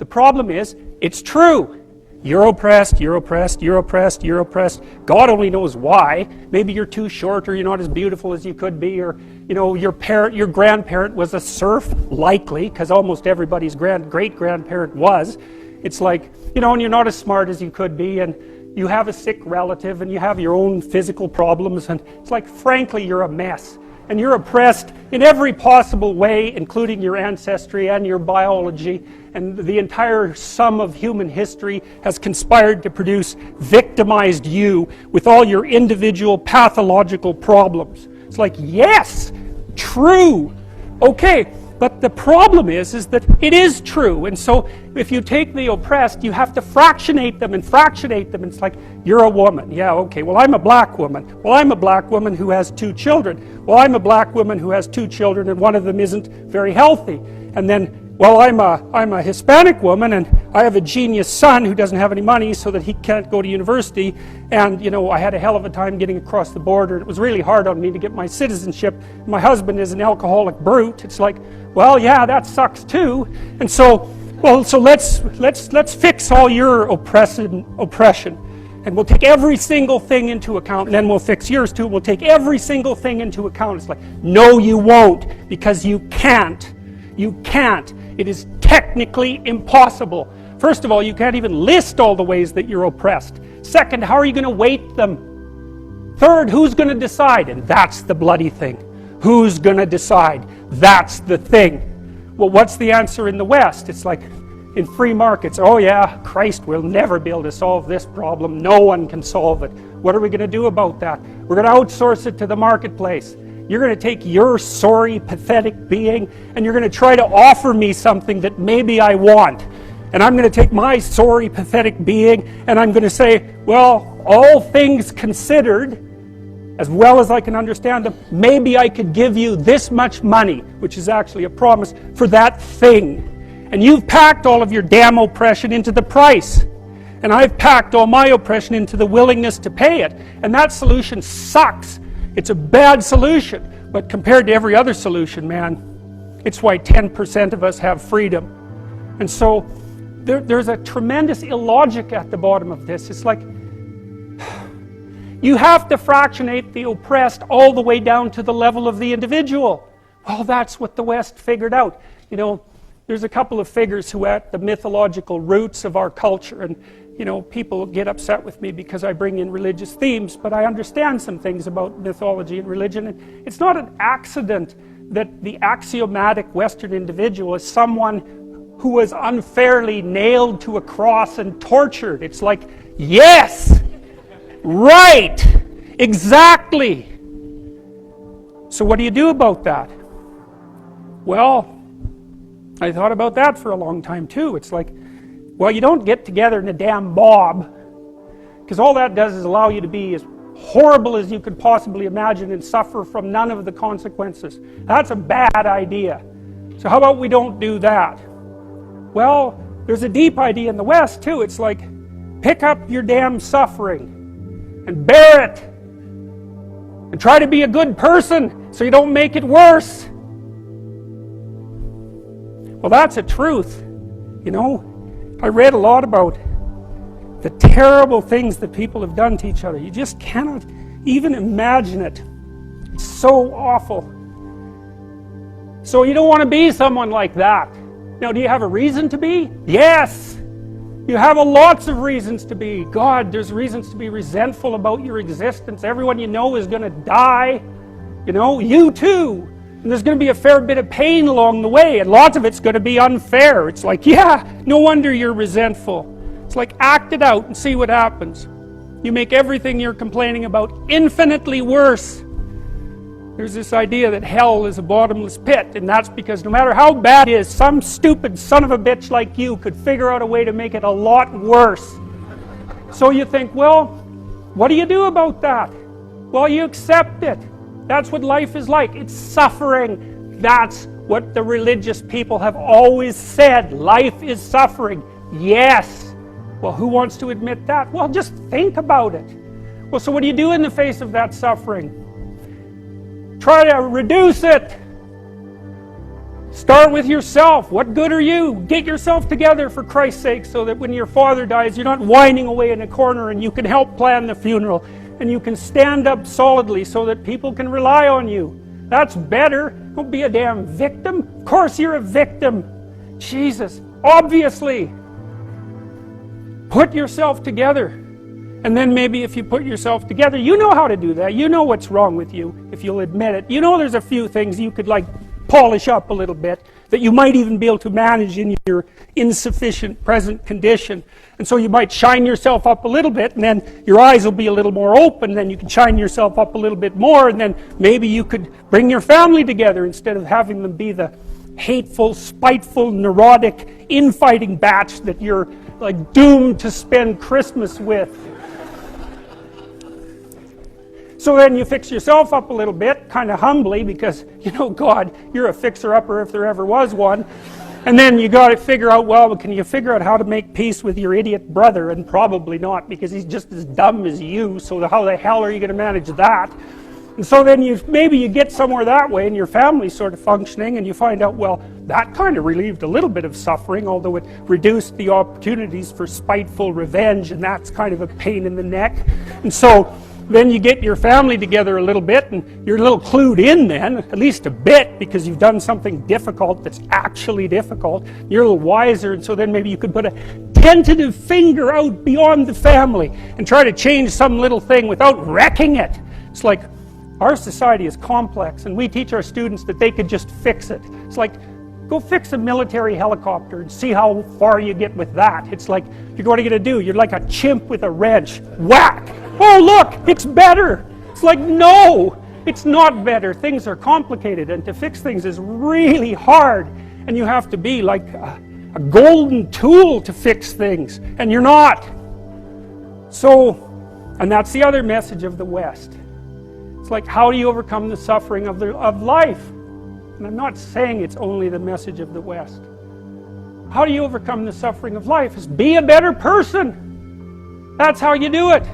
The problem is, it's true. You're oppressed, you're oppressed, you're oppressed, you're oppressed. God only knows why. Maybe you're too short, or you're not as beautiful as you could be, or your grandparent was a serf, likely, because almost everybody's great-grandparent was. It's like, and you're not as smart as you could be, and you have a sick relative, and you have your own physical problems, and it's like, frankly, you're a mess. And you're oppressed in every possible way, including your ancestry and your biology, and the entire sum of human history has conspired to produce victimized you with all your individual pathological problems. It's like, yes, true. Okay, but the problem is that it is true. And so if you take the oppressed, you have to fractionate them. And it's like, you're a woman. Yeah, okay, well, I'm a black woman. Well, I'm a black woman who has 2 children. Well, I'm a black woman who has 2 children, and one of them isn't very healthy. And then, well, I'm a Hispanic woman, and I have a genius son who doesn't have any money so that he can't go to university. And, I had a hell of a time getting across the border. It was really hard on me to get my citizenship. My husband is an alcoholic brute. It's like, well, yeah, that sucks too. And so let's fix all your oppression. And we'll take every single thing into account, and then we'll fix yours too. We'll take every single thing into account. It's like, no, you won't, because you can't. You can't. It is technically impossible. First of all, you can't even list all the ways that you're oppressed. Second, how are you going to weight them? Third, who's going to decide? And that's the bloody thing. Who's going to decide? That's the thing. Well, what's the answer in the West? It's like, in free markets, oh yeah, Christ will never be able to solve this problem. No one can solve it. What are we going to do about that? We're going to outsource it to the marketplace. You're going to take your sorry, pathetic being, and you're going to try to offer me something that maybe I want. And I'm going to take my sorry, pathetic being, and I'm going to say, well, all things considered, as well as I can understand them, maybe I could give you this much money, which is actually a promise, for that thing. And you've packed all of your damn oppression into the price. And I've packed all my oppression into the willingness to pay it. And that solution sucks. It's a bad solution. But compared to every other solution, man, it's why 10% of us have freedom. And so there's a tremendous illogic at the bottom of this. It's like, you have to fractionate the oppressed all the way down to the level of the individual. Well, that's what the West figured out. There's a couple of figures who are at the mythological roots of our culture, and people get upset with me because I bring in religious themes, but I understand some things about mythology and religion, and it's not an accident that the axiomatic Western individual is someone who was unfairly nailed to a cross and tortured. It's like, yes, right, exactly. So what do you do about that? Well, I thought about that for a long time too. It's like, well, you don't get together in a damn mob, because all that does is allow you to be as horrible as you could possibly imagine and suffer from none of the consequences. That's a bad idea. So how about we don't do that? Well, there's a deep idea in the West too. It's like, pick up your damn suffering and bear it and try to be a good person so you don't make it worse. Well, that's a truth. I read a lot about the terrible things that people have done to each other. You just cannot even imagine it. It's so awful. So you don't want to be someone like that. Now, do you have a reason to be? Yes! You have lots of reasons to be. God, there's reasons to be resentful about your existence. Everyone you know is going to die. You too. And there's going to be a fair bit of pain along the way, and lots of it's going to be unfair. It's like, yeah, no wonder you're resentful. It's like, act it out and see what happens. You make everything you're complaining about infinitely worse. There's this idea that hell is a bottomless pit, and that's because no matter how bad it is, some stupid son of a bitch like you could figure out a way to make it a lot worse. So you think, well, what do you do about that? Well, you accept it. That's what life is like. It's suffering. That's what the religious people have always said. Life is suffering. Yes. Well, who wants to admit that? Well, just think about it. Well, so what do you do in the face of that suffering? Try to reduce it. Start with yourself. What good are you? Get yourself together for Christ's sake, so that when your father dies, you're not whining away in a corner, and you can help plan the funeral, and you can stand up solidly so that people can rely on you. That's better. Don't be a damn victim. Of course you're a victim. Jesus, obviously. Put yourself together. And then maybe if you put yourself together, you know how to do that. You know what's wrong with you, if you'll admit it. You know there's a few things you could polish up a little bit, that you might even be able to manage in your insufficient present condition. And so you might shine yourself up a little bit, and then your eyes will be a little more open, then you can shine yourself up a little bit more, and then maybe you could bring your family together instead of having them be the hateful, spiteful, neurotic, infighting batch that you're doomed to spend Christmas with. So then you fix yourself up a little bit, kind of humbly, because, God, you're a fixer-upper if there ever was one. And then you got to figure out, well, can you figure out how to make peace with your idiot brother? And probably not, because he's just as dumb as you, so how the hell are you going to manage that? And so then maybe you get somewhere that way, and your family's sort of functioning, and you find out, well, that kind of relieved a little bit of suffering, although it reduced the opportunities for spiteful revenge, and that's kind of a pain in the neck. And so then you get your family together a little bit, and you're a little clued in then, at least a bit, because you've done something difficult that's actually difficult. You're a little wiser, and so then maybe you could put a tentative finger out beyond the family and try to change some little thing without wrecking it. It's like, our society is complex, and we teach our students that they could just fix it. It's like, go fix a military helicopter and see how far you get with that. It's like, what are you going to do? You're like a chimp with a wrench. Whack! Oh, look, it's better. It's like, no, it's not better. Things are complicated, and to fix things is really hard, and you have to be like a golden tool to fix things, and you're not. So, and that's the other message of the West. It's like, how do you overcome the suffering of life? And I'm not saying it's only the message of the West. How do you overcome the suffering of life? Is be a better person. That's how you do it.